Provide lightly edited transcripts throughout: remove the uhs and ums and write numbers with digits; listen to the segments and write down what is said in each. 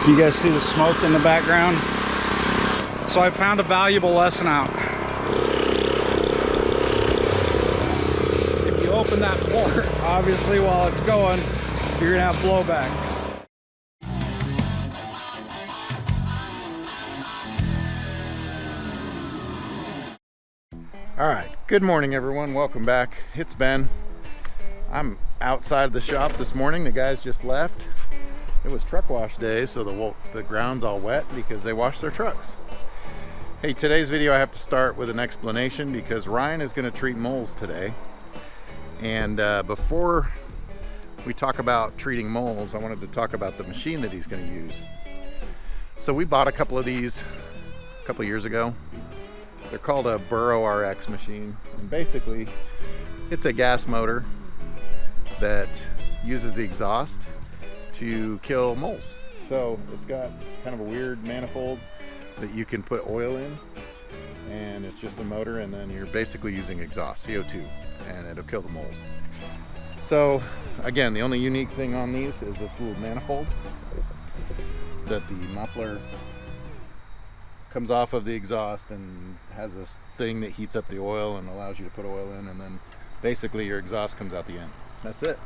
You guys see the smoke in the background? So I found a valuable lesson out. If you open that port, obviously while it's going, you're gonna have blowback. All right, good morning everyone, welcome back. It's Ben. I'm outside the shop this morning. The guys just left. It was truck wash day, so the ground's all wet because they washed their trucks. Hey, today's video I have to start with an explanation because Ryan is going to treat moles today. And before we talk about treating moles, I wanted to talk about the machine that he's going to use. So we bought a couple of these a couple years ago. They're called a Burrow RX machine. And basically, it's a gas motor that uses the exhaust to kill moles. So it's got kind of a weird manifold that you can put oil in, and it's just a motor, and then you're basically using exhaust, CO2, and it'll kill the moles. So again, the only unique thing on these is this little manifold that the muffler comes off of the exhaust and has this thing that heats up the oil and allows you to put oil in, and then basically your exhaust comes out the end. That's it.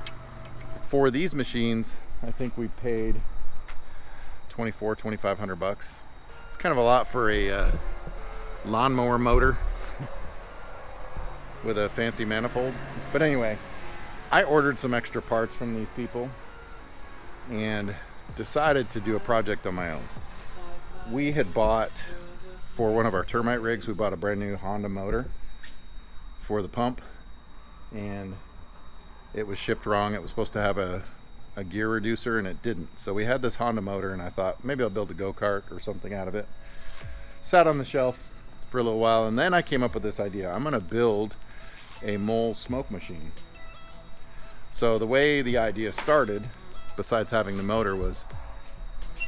For these machines, I think we paid $2,500. It's kind of a lot for a lawnmower motor with a fancy manifold. But anyway, I ordered some extra parts from these people and decided to do a project on my own. We had bought, for one of our termite rigs, we bought a brand new Honda motor for the pump, and it was shipped wrong. It was supposed to have a gear reducer and it didn't. So we had this Honda motor and I thought maybe I'll build a go-kart or something out of it. Sat on the shelf for a little while, and then I came up with this idea. I'm gonna build a mole smoke machine. So the way the idea started, besides having the motor, was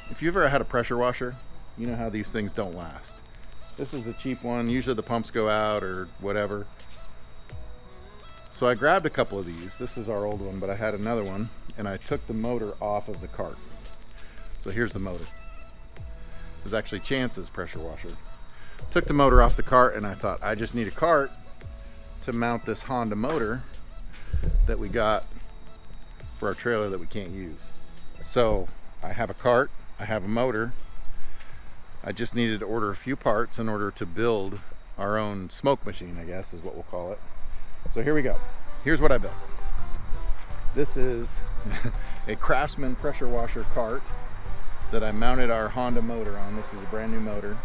if you've ever had a pressure washer, you know how these things don't last. This is a cheap one. Usually the pumps go out or whatever. So I grabbed a couple of these. This is our old one, but I had another one, and I took the motor off of the cart. So here's the motor. It was actually Chance's pressure washer. Took the motor off the cart, and I thought I just need a cart to mount this Honda motor that we got for our trailer that we can't use. So I have a cart, I have a motor. I just needed to order a few parts in order to build our own smoke machine, I guess is what we'll call it. So here we go. Here's what I built. This is a Craftsman pressure washer cart that I mounted our Honda motor on. This is a brand new motor.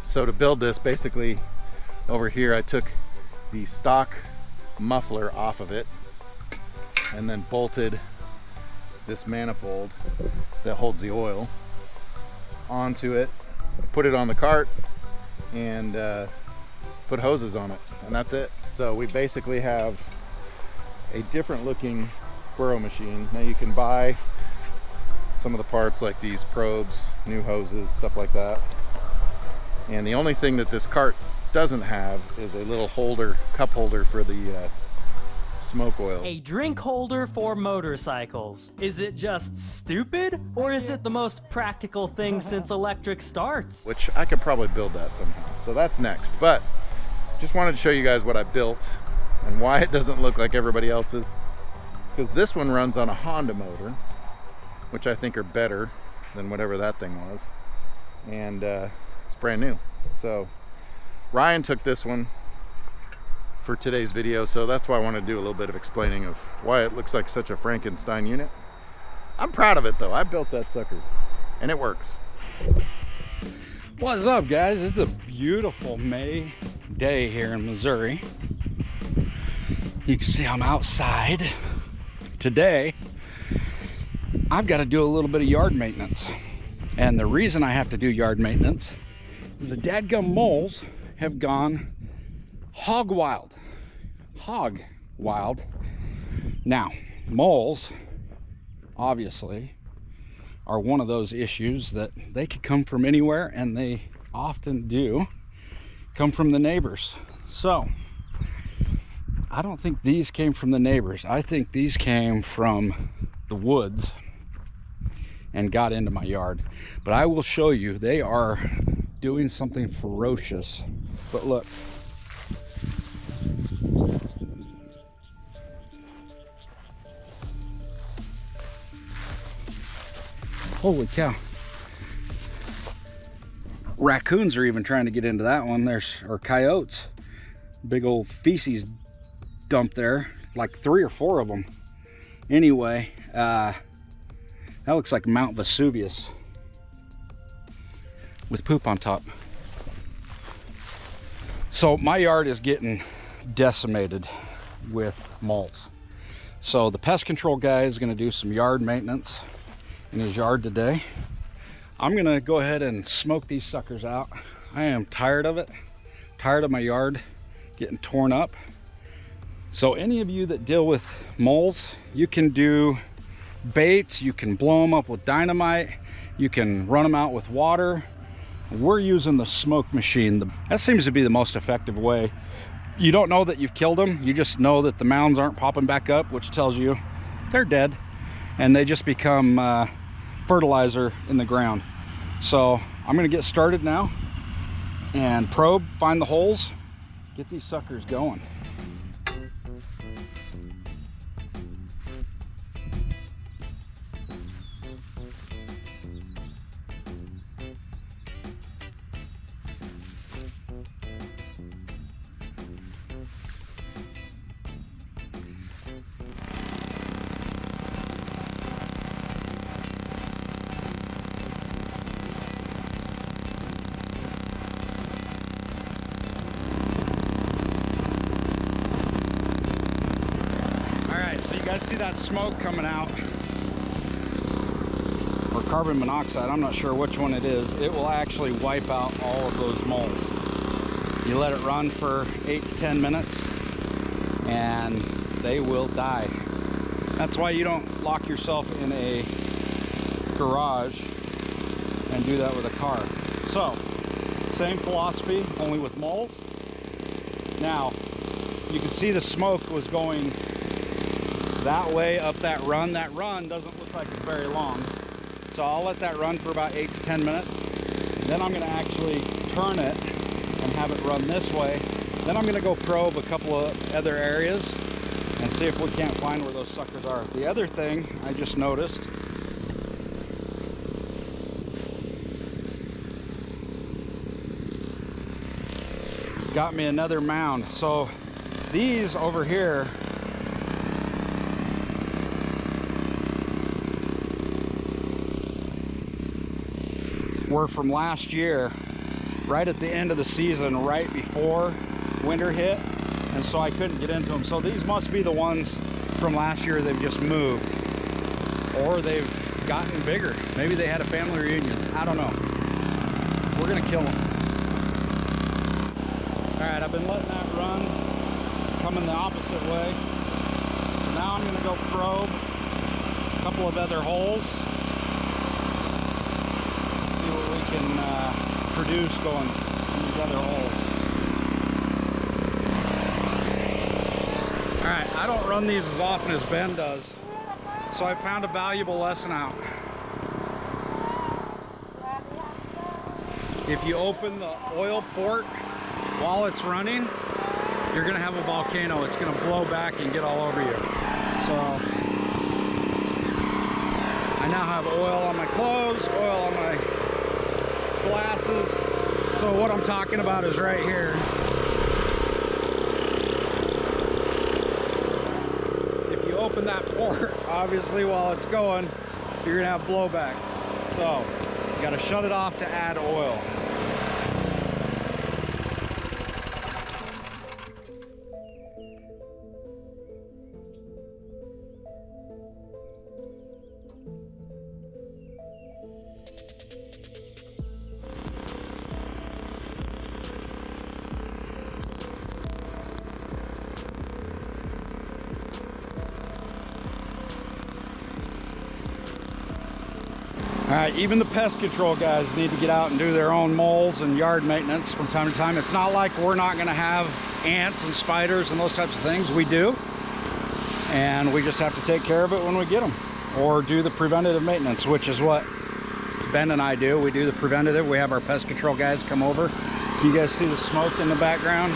So to build this, basically over here I took the stock muffler off of it and then bolted this manifold that holds the oil onto it, put it on the cart, and put hoses on it, and that's it. So we basically have a different looking Burrow machine. Now you can buy some of the parts like these probes, new hoses, stuff like that. And the only thing that this cart doesn't have is a little holder, cup holder for the smoke oil. A drink holder for motorcycles. Is it just stupid, or is it the most practical thing since electric starts? Which I could probably build that somehow. So that's next. But just wanted to show you guys what I built and why it doesn't look like everybody else's. It's because this one runs on a Honda motor, which I think are better than whatever that thing was. And it's brand new. So Ryan took this one for today's video, so that's why I want to do a little bit of explaining of why it looks like such a Frankenstein unit. I'm proud of it though. I built that sucker and it works. What's up, guys? It's a beautiful May day here in Missouri. You can see I'm outside. Today I've got to do a little bit of yard maintenance, and the reason I have to do yard maintenance is the dadgum moles have gone hog wild. Now, moles obviously are one of those issues that they could come from anywhere, and they often do come from the neighbors. So I don't think these came from the neighbors. I think these came from the woods and got into my yard. But I will show you, they are doing something ferocious. But look. Holy cow. Raccoons are even trying to get into that one. Or coyotes. Big old feces dump there. Like 3 or 4 of them. Anyway, that looks like Mount Vesuvius with poop on top. So my yard is getting decimated with moles. So the pest control guy is going to do some yard maintenance in his yard today. I'm going to go ahead and smoke these suckers out. I am tired of it. Tired of my yard getting torn up. So any of you that deal with moles, you can do baits, you can blow them up with dynamite, you can run them out with water. We're using the smoke machine. That seems to be the most effective way. You don't know that you've killed them, you just know that the mounds aren't popping back up, which tells you they're dead, and they just become fertilizer in the ground. So I'm gonna get started now and probe, find the holes, get these suckers going. So you guys see that smoke coming out, or carbon monoxide, I'm not sure which one it is. It will actually wipe out all of those moles. You let it run for 8 to 10 minutes and they will die. That's why you don't lock yourself in a garage and do that with a car. So, same philosophy, only with moles. Now, you can see the smoke was going that way up that run. That run doesn't look like it's very long. So I'll let that run for about 8 to 10 minutes. Then I'm going to actually turn it and have it run this way. Then I'm going to go probe a couple of other areas and see if we can't find where those suckers are. The other thing I just noticed, got me another mound. So these over here were from last year, right at the end of the season, right before winter hit, and so I couldn't get into them. So these must be the ones from last year. They've just moved, or they've gotten bigger. Maybe they had a family reunion. I don't know. We're gonna kill them. All right, I've been letting that run, coming the opposite way. So now I'm gonna go probe a couple of other holes. Can produce going in these other holes. All right, I don't run these as often as Ben does, so I found a valuable lesson out. If you open the oil port while it's running, you're gonna have a volcano. It's gonna blow back and get all over you. So I now have oil on my clothes, oil on my glasses. So what I'm talking about is right here. If you open that port, obviously while it's going, you're gonna have blowback. So you gotta shut it off to add oil. All right, even the pest control guys need to get out and do their own moles and yard maintenance from time to time. It's not like we're not gonna have ants and spiders and those types of things. We do, and we just have to take care of it when we get them. or do the preventative maintenance, which is what Ben and I do. We do the preventative. We have our pest control guys come over. You guys see the smoke in the background?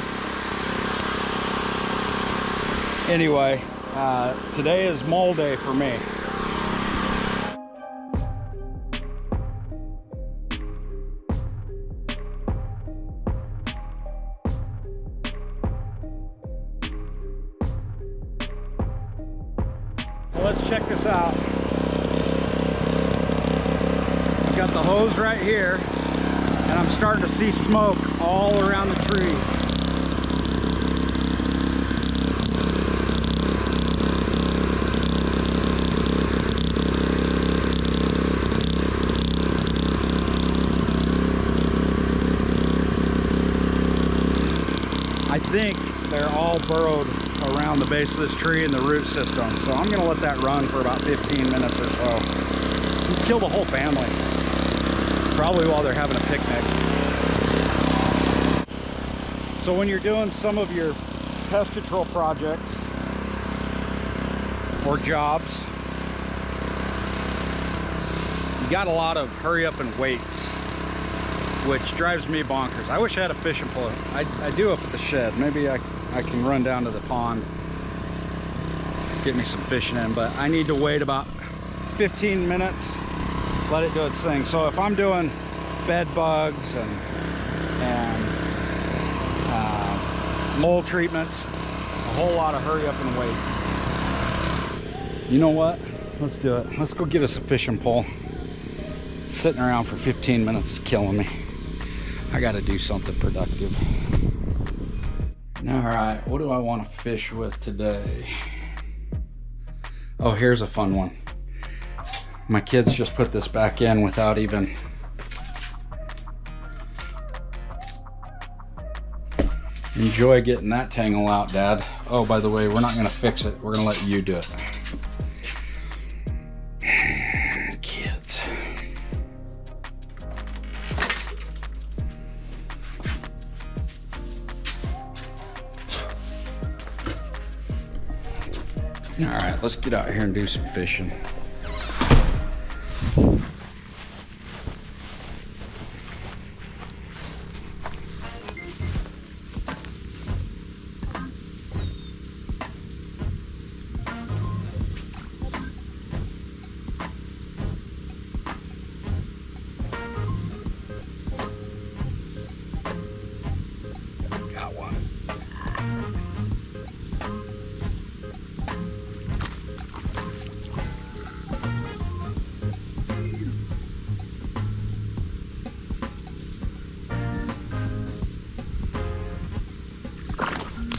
Anyway, today is mole day for me. Let's check this out. I've got the hose right here, and I'm starting to see smoke all around the tree. I think they're all burrowed around the base of this tree and the root system. So I'm gonna let that run for about 15 minutes or so. And kill the whole family. Probably while they're having a picnic. So when you're doing some of your pest control projects or jobs, you got a lot of hurry up and waits, which drives me bonkers. I wish I had a fishing pole. I do up at the shed. Maybe I can run down to the pond, get me some fishing in, but I need to wait about 15 minutes, let it do its thing. So if I'm doing bed bugs and mole treatments, a whole lot of hurry up and wait. You know what? Let's do it. Let's go get us a fishing pole. Sitting around for 15 minutes is killing me. I got to do something productive. All right, what do I want to fish with today? Oh, here's a fun one. My kids just put this back in without even... Enjoy getting that tangle out, Dad. Oh, by the way, we're not gonna fix it. We're gonna let you do it. Kids. All right, let's get out here and do some fishing. Got one.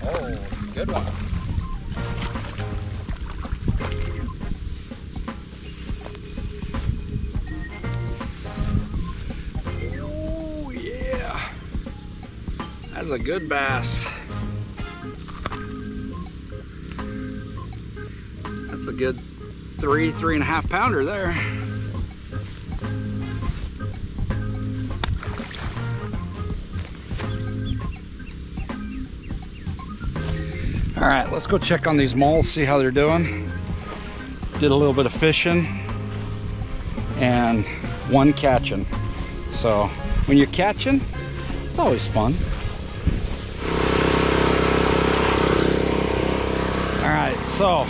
Oh, it's a good one. Oh, yeah. That's a good bass. That's a good 3.5 pounder there. All right, let's go check on these moles, see how they're doing. Did a little bit of fishing and one catching. So when you're catching, it's always fun. All right, so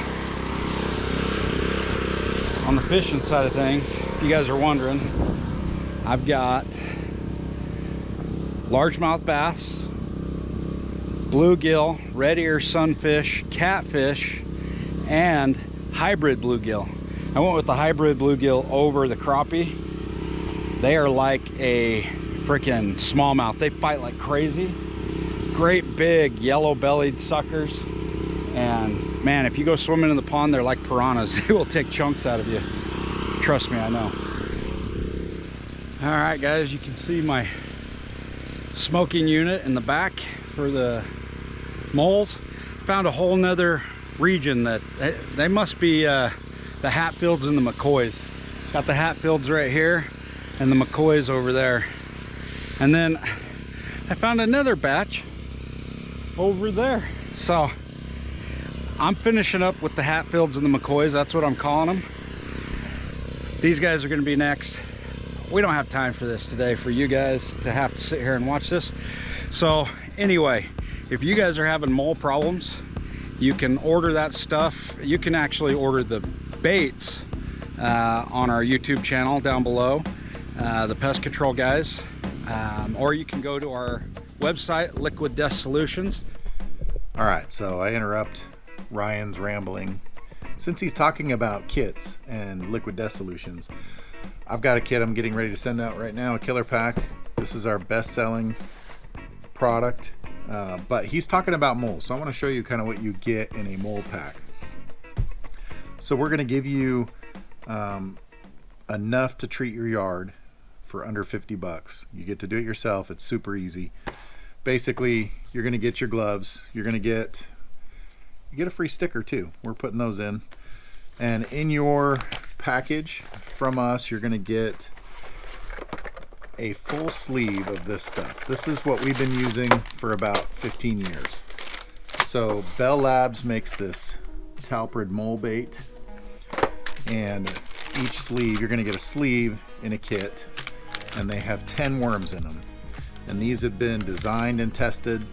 on the fishing side of things, if you guys are wondering, I've got largemouth bass, bluegill, red ear sunfish, catfish, and hybrid bluegill. I went with the hybrid bluegill over the crappie. They are like a freaking smallmouth. They fight like crazy. Great big yellow-bellied suckers. And man, if you go swimming in the pond, they're like piranhas. They will take chunks out of you. Trust me, I know. All right, guys, you can see my smoking unit in the back for the moles. Found a whole nother region that they must be the Hatfields and the McCoys. Got the Hatfields right here and the McCoys over there. And then I found another batch over there. So I'm finishing up with the Hatfields and the McCoys. That's what I'm calling them. These guys are going to be next. We don't have time for this today for you guys to have to sit here and watch this. So anyway, if you guys are having mole problems, you can order that stuff. You can actually order the baits on our YouTube channel down below, the pest control guys, or you can go to our website, Liquid Death Solutions. All right, so I interrupt Ryan's rambling. Since he's talking about kits and Liquid Death Solutions, I've got a kit I'm getting ready to send out right now, a killer pack. This is our best-selling product, but he's talking about moles, so I want to show you kind of what you get in a mole pack. So we're going to give you enough to treat your yard for under 50 bucks. You get to do it yourself. It's super easy. Basically, you're going to get your gloves. You're going to get a free sticker too. We're putting those in. And in your package from us, you're going to get a full sleeve of this stuff. This is what we've been using for about 15 years. So Bell Labs makes this Talprid mole bait, and each sleeve, you're going to get a sleeve in a kit, and they have 10 worms in them. And these have been designed and tested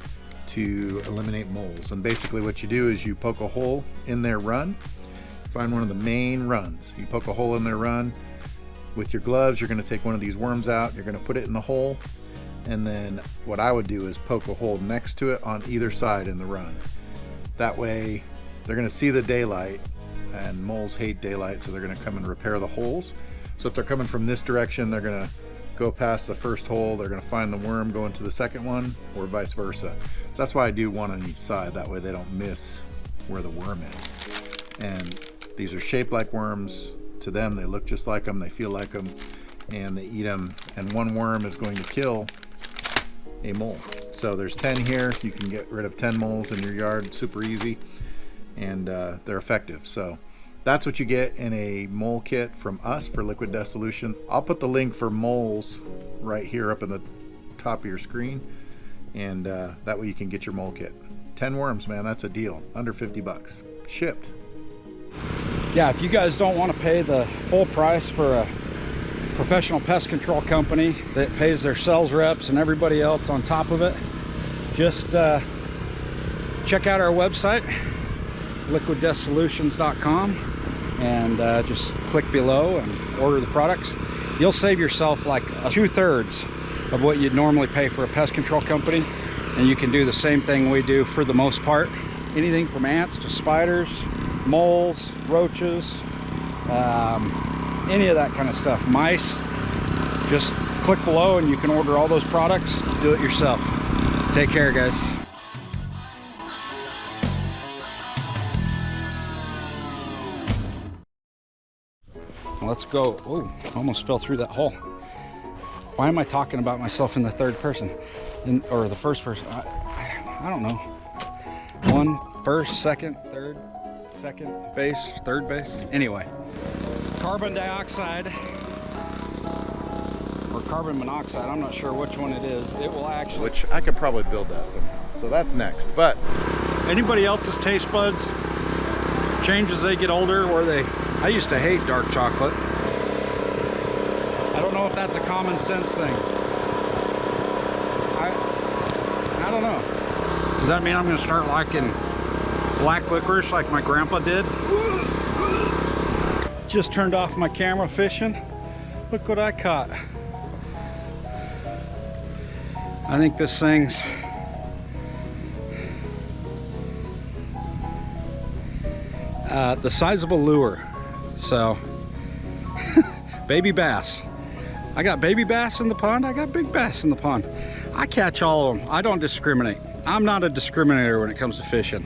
to eliminate moles. And basically what you do is you poke a hole in their run, find one of the main runs. You poke a hole in their run. With your gloves, you're going to take one of these worms out, you're going to put it in the hole, and then what I would do is poke a hole next to it on either side in the run. That way they're going to see the daylight, and moles hate daylight, so they're going to come and repair the holes. So if they're coming from this direction, they're going to go past the first hole, they're going to find the worm going to the second one, or vice versa. So that's why I do one on each side, that way they don't miss where the worm is. And these are shaped like worms. To them, they look just like them, they feel like them, and they eat them. And one worm is going to kill a mole. So there's 10 here. You can get rid of 10 moles in your yard super easy, and they're effective. So that's what you get in a mole kit from us for Liquid Death Solution. I'll put the link for moles right here up in the top of your screen, and that way you can get your mole kit. 10 worms, man, that's a deal. Under 50 bucks. Shipped. Yeah, if you guys don't want to pay the full price for a professional pest control company that pays their sales reps and everybody else on top of it, just check out our website, liquiddeathsolutions.com, and just click below and order the products. You'll save yourself like 2/3 of what you'd normally pay for a pest control company, and you can do the same thing we do for the most part. Anything from ants to spiders, moles, roaches, any of that kind of stuff, mice. Just click below and you can order all those products. Do it yourself. Take care, guys. Let's go. Oh, almost fell through that hole. Why am I talking about myself in the third person, or the first person? I don't know. One, first, second, third, second base, third base. Anyway, carbon dioxide or carbon monoxide, I'm not sure which one it is. It will actually, Which I could probably build that somehow. So that's next. But anybody else's taste buds change as they get older, where I used to hate dark chocolate. I don't know if that's a common sense thing. I don't know. Does that mean I'm going to start liking black licorice like my grandpa did? Just turned off my camera fishing. Look what I caught. I think this thing's the size of a lure. So baby bass. I got baby bass in the pond, I got big bass in the pond. I catch all of them. I don't discriminate. I'm not a discriminator when it comes to fishing.